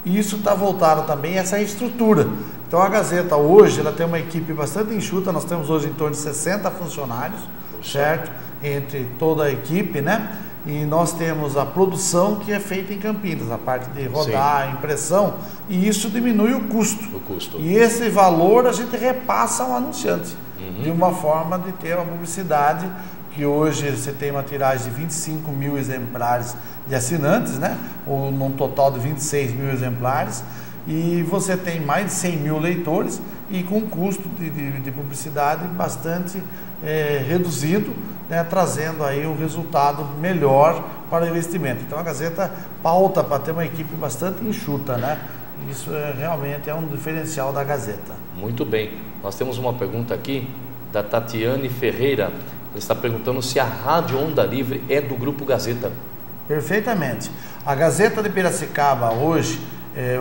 E isso está voltado também a essa estrutura. Então a Gazeta hoje ela tem uma equipe bastante enxuta, nós temos hoje em torno de 60 funcionários, certo? Entre toda a equipe, né? E nós temos a produção que é feita em Campinas, a parte de rodar, a impressão, e isso diminui o custo. E esse valor a gente repassa ao anunciante, de uma forma de ter uma publicidade que hoje você tem uma tiragem de 25 mil exemplares de assinantes, né? Ou num total de 26 mil exemplares, e você tem mais de 100 mil leitores e com custo de publicidade bastante reduzido, né, trazendo aí um resultado melhor para o investimento. Então a Gazeta pauta para ter uma equipe bastante enxuta, né? Isso realmente é um diferencial da Gazeta. Muito bem. Nós temos uma pergunta aqui da Tatiane Ferreira. Ela está perguntando se a Rádio Onda Livre é do Grupo Gazeta. Perfeitamente. A Gazeta de Piracicaba hoje,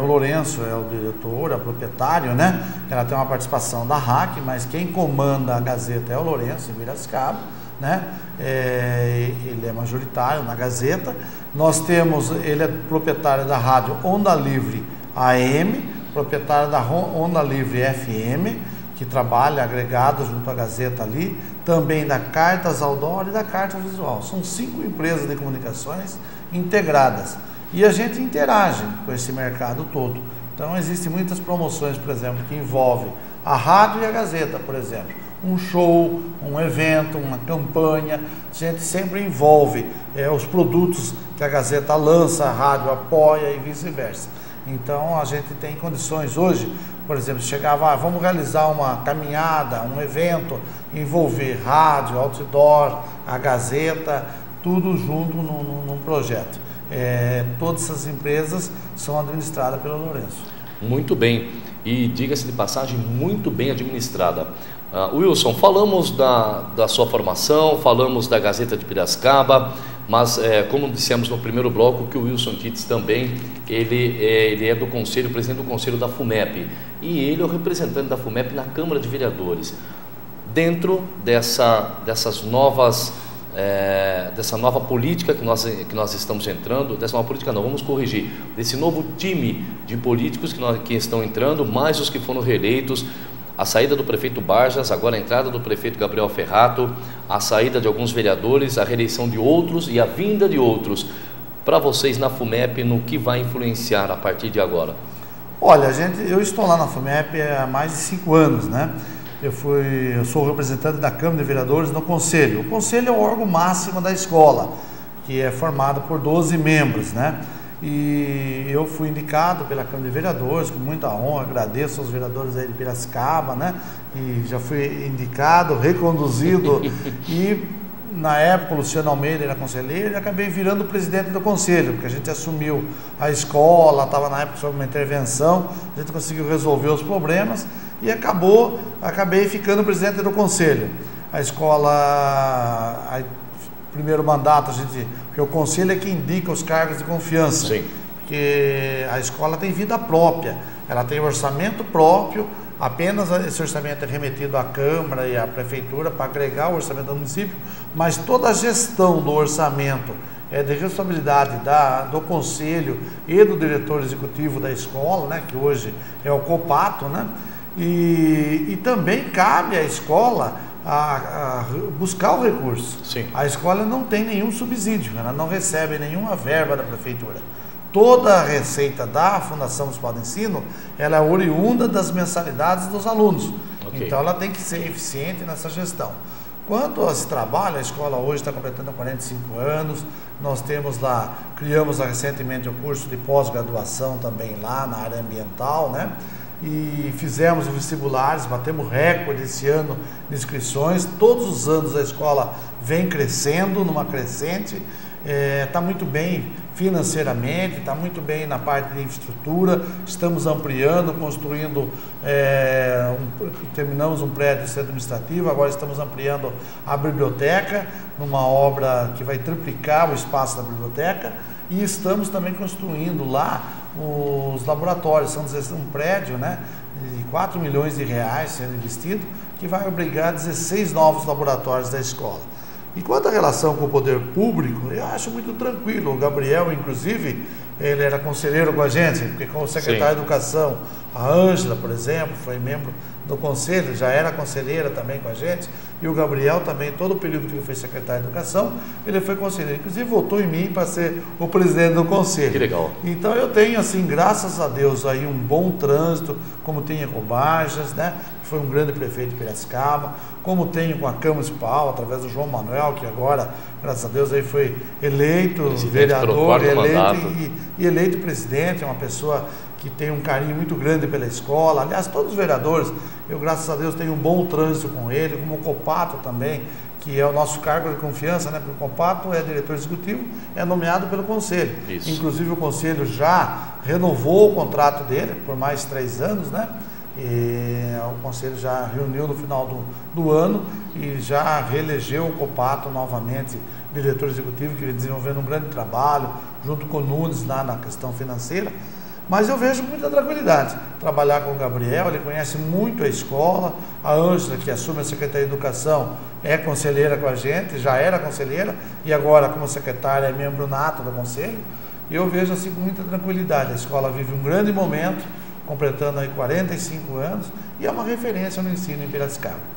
o Lourenço é o diretor, é o proprietário, né? Ela tem uma participação da RAC, mas quem comanda a Gazeta é o Lourenço em Piracicaba, né? Ele é majoritário na Gazeta. Ele é proprietário da rádio Onda Livre AM, proprietário da Onda Livre FM, que trabalha agregado junto à Gazeta ali, também da Cartas Outdoor e da Cartas Visual. São 5 empresas de comunicações integradas e a gente interage com esse mercado todo. Então existem muitas promoções, por exemplo, que envolvem a rádio e a Gazeta, por exemplo. Um show, um evento, uma campanha, a gente sempre envolve os produtos que a Gazeta lança, a rádio apoia e vice-versa. Então a gente tem condições hoje, por exemplo, chegava, vamos realizar uma caminhada, um evento, envolver rádio, outdoor, a Gazeta, tudo junto num projeto. Todas essas empresas são administradas pelo Lourenço. Muito bem, e diga-se de passagem, muito bem administrada. Wilson, falamos da sua formação, falamos da Gazeta de Piracicaba, mas como dissemos no primeiro bloco, que o Wilson Tits também, ele é do conselho, presidente do conselho da FUMEP, e ele é o representante da FUMEP na Câmara de Vereadores. Dentro dessa nova política que nós estamos entrando, dessa nova política não, vamos corrigir, desse novo time de políticos que estão entrando, mais os que foram reeleitos, a saída do prefeito Barjas, agora a entrada do prefeito Gabriel Ferrato, a saída de alguns vereadores, a reeleição de outros e a vinda de outros. Para vocês na FUMEP, no que vai influenciar a partir de agora? Olha, eu estou lá na FUMEP há mais de 5 anos, né? Eu sou representante da Câmara de Vereadores no Conselho. O Conselho é o órgão máximo da escola, que é formado por 12 membros, né? E eu fui indicado pela Câmara de Vereadores, com muita honra, agradeço aos vereadores aí de Piracicaba, né? E já fui indicado, reconduzido, e na época o Luciano Almeida era conselheiro e acabei virando presidente do conselho, porque a gente assumiu a escola, estava na época sob uma intervenção, a gente conseguiu resolver os problemas e acabei ficando presidente do conselho. A escola, primeiro mandato, porque o conselho é que indica os cargos de confiança. Sim. Porque a escola tem vida própria, ela tem orçamento próprio, apenas esse orçamento é remetido à Câmara e à Prefeitura para agregar o orçamento do município, mas toda a gestão do orçamento é de responsabilidade do Conselho e do diretor executivo da escola, né, que hoje é o Copato, né, e também cabe à escola a buscar o recurso. Sim. A escola não tem nenhum subsídio, ela não recebe nenhuma verba da Prefeitura. Toda a receita da Fundação Municipal de Ensino, ela é oriunda das mensalidades dos alunos. Okay. Então ela tem que ser eficiente nessa gestão. Quanto a esse trabalho, a escola hoje está completando 45 anos, nós criamos recentemente o curso de pós-graduação também lá na área ambiental, né? E fizemos vestibulares, batemos recorde esse ano de inscrições. Todos os anos a escola vem crescendo, numa crescente, está muito bem financeiramente, está muito bem na parte de infraestrutura, estamos ampliando, construindo, terminamos um prédio de centro administrativo, agora estamos ampliando a biblioteca, numa obra que vai triplicar o espaço da biblioteca, e estamos também construindo lá os laboratórios. São um prédio, né, de 4 milhões de reais sendo investido, que vai abrigar 16 novos laboratórios da escola. E quanto à relação com o poder público, eu acho muito tranquilo. O Gabriel, inclusive, ele era conselheiro com a gente, porque como secretário de Educação, a Ângela, por exemplo, foi membro do conselho, já era conselheira também com a gente, e o Gabriel também, todo o período que ele foi secretário de Educação, ele foi conselheiro, inclusive votou em mim para ser o presidente do conselho. Que legal. Então eu tenho, assim, graças a Deus, aí um bom trânsito, como tinha com o Barjas, né, que foi um grande prefeito de Piracicaba, como tenho com a Câmara Municipal, através do João Manuel, que agora, graças a Deus, aí foi eleito vereador, e eleito presidente, é uma pessoa que tem um carinho muito grande pela escola. Aliás, todos os vereadores, eu, graças a Deus, tenho um bom trânsito com ele, como o Copato também, que é o nosso cargo de confiança, né? Porque o Copato é diretor executivo, é nomeado pelo Conselho. Isso. Inclusive o Conselho já renovou o contrato dele por mais 3 anos, né? E o Conselho já reuniu no final do ano e já reelegeu o Copato novamente diretor executivo, que vem desenvolvendo um grande trabalho, junto com o Nunes lá na questão financeira. Mas eu vejo muita tranquilidade trabalhar com o Gabriel, ele conhece muito a escola, a Ângela, que assume a Secretaria de Educação, é conselheira com a gente, já era conselheira, e agora como secretária é membro nato do conselho, e eu vejo assim com muita tranquilidade. A escola vive um grande momento, completando aí 45 anos, e é uma referência no ensino em Piracicaba.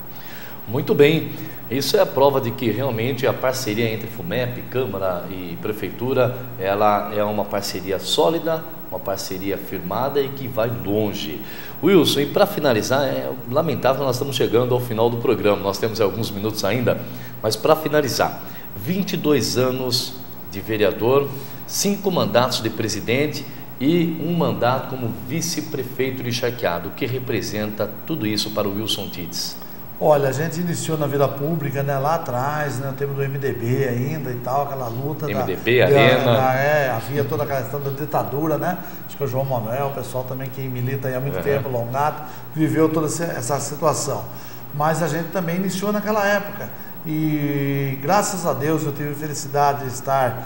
Muito bem, isso é a prova de que realmente a parceria entre FUMEP, Câmara e Prefeitura, ela é uma parceria sólida, uma parceria firmada e que vai longe. Wilson, e para finalizar, é lamentável, nós estamos chegando ao final do programa, nós temos alguns minutos ainda, mas para finalizar, 22 anos de vereador, 5 mandatos de presidente e um mandato como vice-prefeito de Charqueado. O que representa tudo isso para o Wilson Tits? Olha, a gente iniciou na vida pública, né, lá atrás, né, o tempo do MDB ainda e tal, aquela luta MDB, Arena. Havia toda aquela questão da ditadura, né? Acho que o João Manuel, o pessoal também que milita aí há muito tempo, Longato, viveu toda essa situação. Mas a gente também iniciou naquela época. E graças a Deus eu tive a felicidade de estar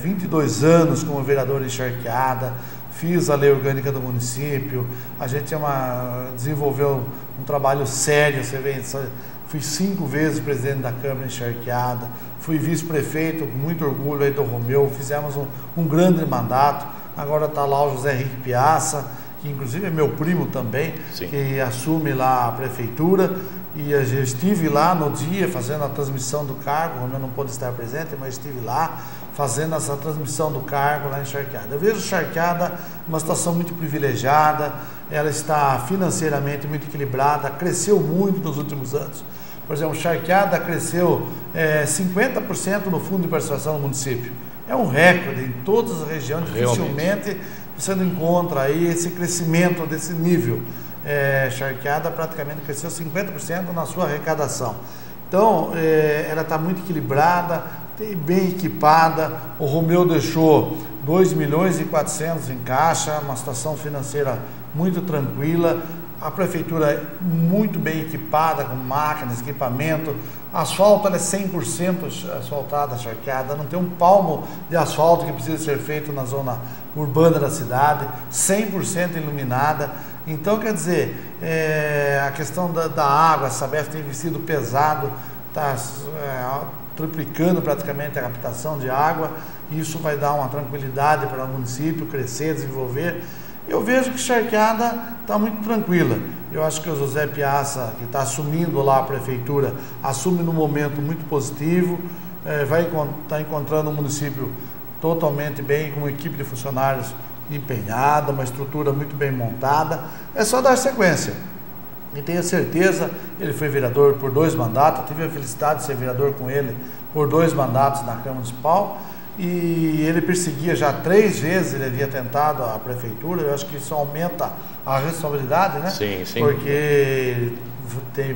22 anos como vereador em Charqueada, fiz a lei orgânica do município, a gente desenvolveu um trabalho sério, você vê, fui 5 vezes presidente da Câmara em Charqueada, fui vice-prefeito, com muito orgulho aí do Romeu, fizemos um grande mandato, agora está lá o José Henrique Piazza, que inclusive é meu primo também, Sim. que assume lá a prefeitura, e eu estive lá no dia fazendo a transmissão do cargo, o Romeu não pôde estar presente, mas estive lá fazendo essa transmissão do cargo lá em Charqueada. Eu vejo Charqueada uma situação muito privilegiada, ela está financeiramente muito equilibrada, cresceu muito nos últimos anos. Por exemplo, Charqueada cresceu 50% no fundo de participação do município. É um recorde em todas as regiões, dificilmente você não encontra aí esse crescimento desse nível. Charqueada praticamente cresceu 50% na sua arrecadação. Então, ela está muito equilibrada, bem equipada. O Romeu deixou 2,4 milhões em caixa, uma situação financeira muito tranquila. A prefeitura é muito bem equipada com máquinas, equipamento. Asfalto, ela é 100% asfaltada, Charqueada, não tem um palmo de asfalto que precisa ser feito na zona urbana da cidade, 100% iluminada. Então, quer dizer, a questão da água, a Sabesp tem investido pesado, está triplicando praticamente a captação de água, e isso vai dar uma tranquilidade para o município crescer, desenvolver. Eu vejo que Charqueada está muito tranquila. Eu acho que o José Piazza, que está assumindo lá a prefeitura, assume num momento muito positivo, vai estar encontrando um município totalmente bem, com uma equipe de funcionários empenhada, uma estrutura muito bem montada. É só dar sequência. E tenho certeza, ele foi vereador por 2 mandatos, tive a felicidade de ser vereador com ele por 2 mandatos na Câmara Municipal, e ele perseguia já 3 vezes, ele havia tentado a prefeitura. Eu acho que isso aumenta a responsabilidade, né? Sim, sim. Porque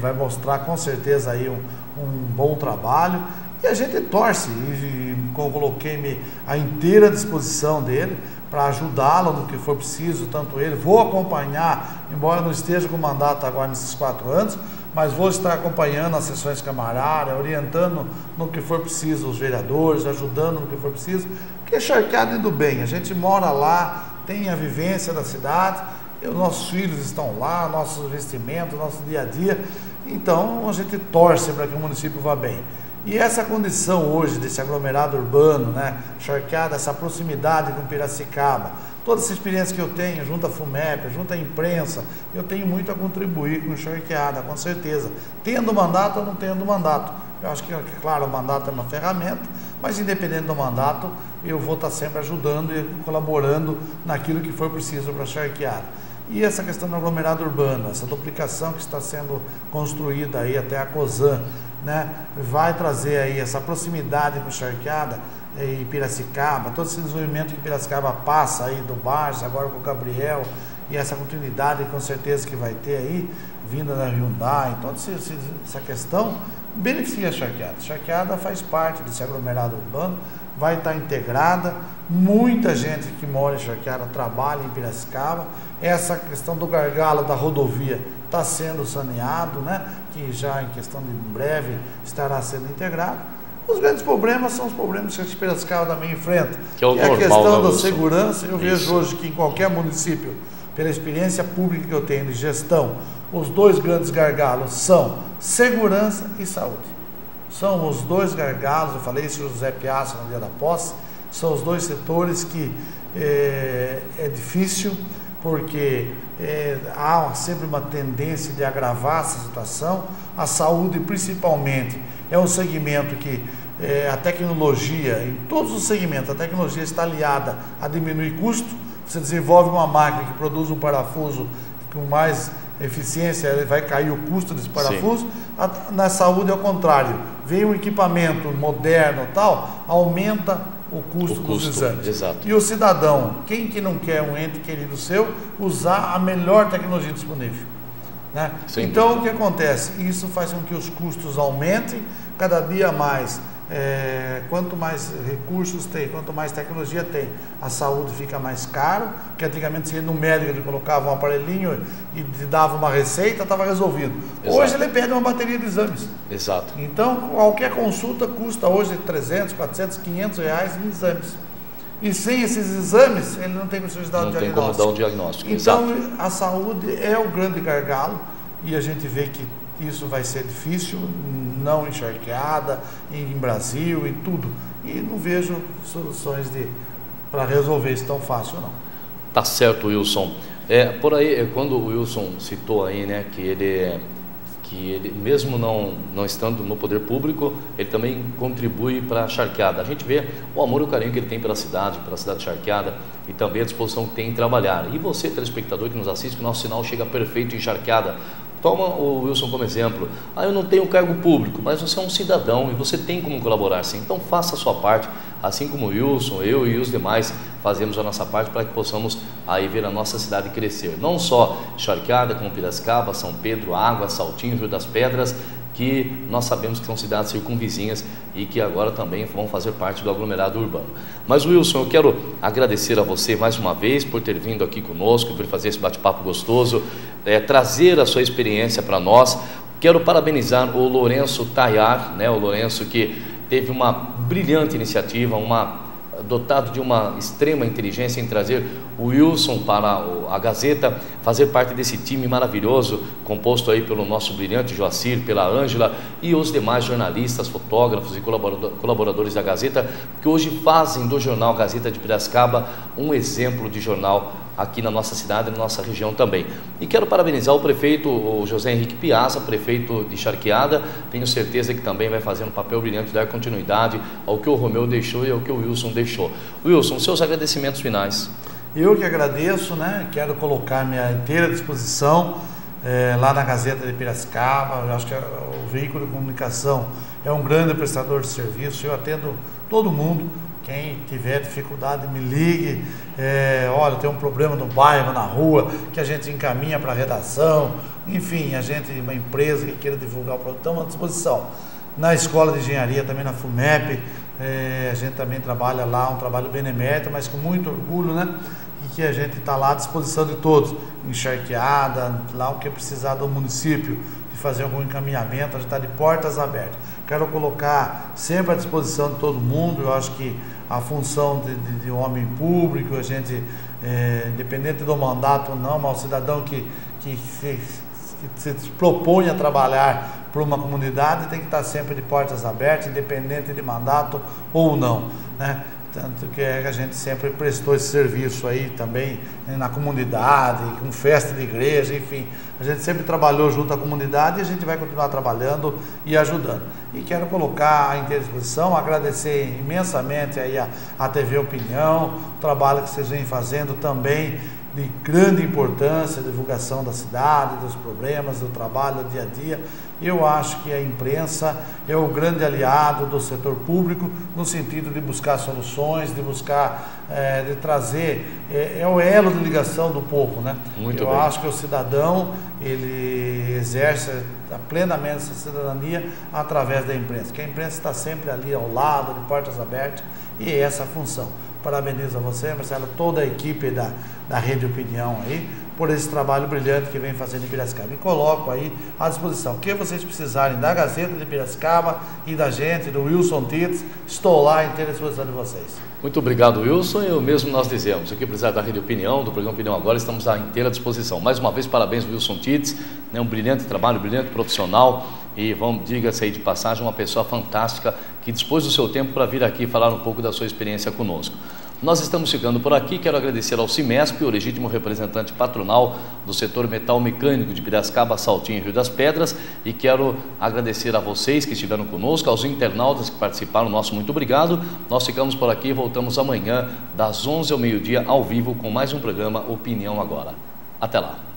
vai mostrar com certeza aí um bom trabalho, e a gente torce, e coloquei-me à inteira disposição dele para ajudá-lo no que for preciso, tanto ele. Vou acompanhar, embora não esteja com mandato agora nesses 4 anos, mas vou estar acompanhando as sessões camarárias, orientando no que for preciso os vereadores, ajudando no que for preciso, porque Charqueada indo bem, a gente mora lá, tem a vivência da cidade, nossos filhos estão lá, nossos investimentos, nosso dia a dia, então a gente torce para que o município vá bem. E essa condição hoje desse aglomerado urbano, né, Charqueada, essa proximidade com Piracicaba, toda essa experiência que eu tenho junto à FUMEP, junto à imprensa, eu tenho muito a contribuir com Charqueada, com certeza. Tendo mandato ou não tendo mandato. Eu acho que, claro, o mandato é uma ferramenta, mas independente do mandato, eu vou estar sempre ajudando e colaborando naquilo que for preciso para Charqueada. E essa questão do aglomerado urbano, essa duplicação que está sendo construída aí até a COSAN, né, vai trazer aí essa proximidade com Charqueada e Piracicaba, todo esse desenvolvimento que Piracicaba passa aí do Barça, agora com o Gabriel, e essa continuidade com certeza que vai ter aí, vinda da Hyundai, então essa questão beneficia a Charqueada. Charqueada faz parte desse aglomerado urbano, vai estar integrada, muita gente que mora em Charqueada trabalha em Piracicaba, essa questão do gargalo da rodovia está sendo saneado, né, que já em questão de breve estará sendo integrado. Os grandes problemas são os problemas que a Piracicaba também enfrenta, que é a questão da Wilson. segurança. Eu vejo hoje que em qualquer município, pela experiência pública que eu tenho de gestão, os 2 grandes gargalos são segurança e saúde. São os 2 gargalos, eu falei isso com o José Piazza no dia da posse, são os 2 setores que é difícil, porque há sempre uma tendência de agravar essa situação. A saúde, principalmente, é um segmento que a tecnologia, em todos os segmentos, a tecnologia está aliada a diminuir custo. Você desenvolve uma máquina que produz um parafuso com mais eficiência, vai cair o custo desse parafuso. Na saúde é o contrário, vem um equipamento moderno tal, aumenta o custo dos exames. Exato. E o cidadão, quem que não quer um ente querido seu, usar a melhor tecnologia disponível? né? Então, o que acontece? Isso faz com que os custos aumentem cada dia mais. Quanto mais recursos tem, quanto mais tecnologia tem, a saúde fica mais caro, que antigamente você ia no médico, ele colocava um aparelhinho e dava uma receita, estava resolvido. Exato. Hoje ele pede uma bateria de exames. Exato. Então, qualquer consulta custa hoje 300, 400, 500 reais em exames. E sem esses exames, ele não tem condições de dar o diagnóstico. Não tem como dar o diagnóstico. Então, exato. A saúde é o grande gargalo e a gente vê que isso vai ser difícil, não encharqueada, em Brasil e tudo. E não vejo soluções para resolver isso tão fácil, não. Tá certo, Wilson. Por aí, quando o Wilson citou aí, né, que ele mesmo não estando no poder público, ele também contribui para a Charqueada. A gente vê o amor e o carinho que ele tem pela cidade de Charqueada e também a disposição que tem em trabalhar. E você, telespectador que nos assiste, que o nosso sinal chega perfeito em Charqueada. Toma o Wilson como exemplo. Eu não tenho cargo público, mas você é um cidadão e você tem como colaborar sim. Então faça a sua parte, assim como o Wilson, eu e os demais fazemos a nossa parte para que possamos aí ver a nossa cidade crescer. Não só Charqueada, como Piracicaba, São Pedro, Água, Saltinho, Rio das Pedras, que nós sabemos que são cidades circunvizinhas e que agora também vão fazer parte do aglomerado urbano. Mas Wilson, eu quero agradecer a você mais uma vez por ter vindo aqui conosco, por fazer esse bate-papo gostoso, trazer a sua experiência para nós. Quero parabenizar o Lourenço Tayar, né, o Lourenço que teve uma brilhante iniciativa, dotado de uma extrema inteligência em trazer o Wilson para a Gazeta, fazer parte desse time maravilhoso, composto aí pelo nosso brilhante Joacir, pela Ângela e os demais jornalistas, fotógrafos e colaboradores da Gazeta, que hoje fazem do jornal Gazeta de Piracicaba um exemplo de jornal aqui na nossa cidade e na nossa região também. E quero parabenizar o prefeito, o José Henrique Piazza, prefeito de Charqueada. Tenho certeza que também vai fazer um papel brilhante, dar continuidade ao que o Romeu deixou e ao que o Wilson deixou. Wilson, seus agradecimentos finais. Eu que agradeço, né? Quero colocar minha inteira disposição lá na Gazeta de Piracicaba. Eu acho que o veículo de comunicação é um grande prestador de serviço. Eu atendo todo mundo. Quem tiver dificuldade, me ligue. Olha, tem um problema no bairro, na rua, que a gente encaminha para a redação. Enfim, uma empresa que queira divulgar o produto, estamos à disposição. Na Escola de Engenharia, também na FUMEP, a gente também trabalha lá, um trabalho benemérito, mas com muito orgulho, né? E que a gente está lá à disposição de todos. Encharqueada, lá o que precisar do município, de fazer algum encaminhamento, a gente está de portas abertas. Quero colocar sempre à disposição de todo mundo. Eu acho que a função de homem público, a gente, independente do mandato ou não, mas o cidadão que se propõe a trabalhar por uma comunidade tem que estar sempre de portas abertas, independente de mandato ou não, né? Tanto que a gente sempre prestou esse serviço aí também, né, na comunidade, com festa de igreja, enfim. A gente sempre trabalhou junto à comunidade e a gente vai continuar trabalhando e ajudando. E quero colocar à inteira disposição, agradecer imensamente aí a TV Opinião, o trabalho que vocês vêm fazendo também de grande importância, divulgação da cidade, dos problemas, do trabalho do dia a dia. Eu acho que a imprensa é o grande aliado do setor público no sentido de buscar soluções, de buscar, de trazer, é o elo de ligação do povo, né? Muito Eu bem. acho que o cidadão, ele exerce plenamente essa cidadania através da imprensa, que a imprensa está sempre ali ao lado, de portas abertas, e é essa a função. Parabenizo a você, Marcelo, toda a equipe da Rede Opinião aí, por esse trabalho brilhante que vem fazendo em Piracicaba. E coloco aí à disposição. O que vocês precisarem da Gazeta de Piracicaba e da gente, do Wilson Tits, estou lá em inteira disposição de vocês. Muito obrigado, Wilson. E o mesmo nós dizemos. O que precisar da Rede Opinião, do programa Opinião Agora, estamos à inteira disposição. Mais uma vez, parabéns, Wilson Tits, né, um brilhante trabalho, um brilhante profissional. E diga-se aí de passagem, uma pessoa fantástica que dispôs do seu tempo para vir aqui falar um pouco da sua experiência conosco. Nós estamos ficando por aqui. Quero agradecer ao Cimesp, o legítimo representante patronal do setor metal mecânico de Piracicaba, Saltinho e Rio das Pedras, e quero agradecer a vocês que estiveram conosco, aos internautas que participaram, nosso muito obrigado. Nós ficamos por aqui e voltamos amanhã das 11 ao meio-dia ao vivo com mais um programa Opinião Agora. Até lá.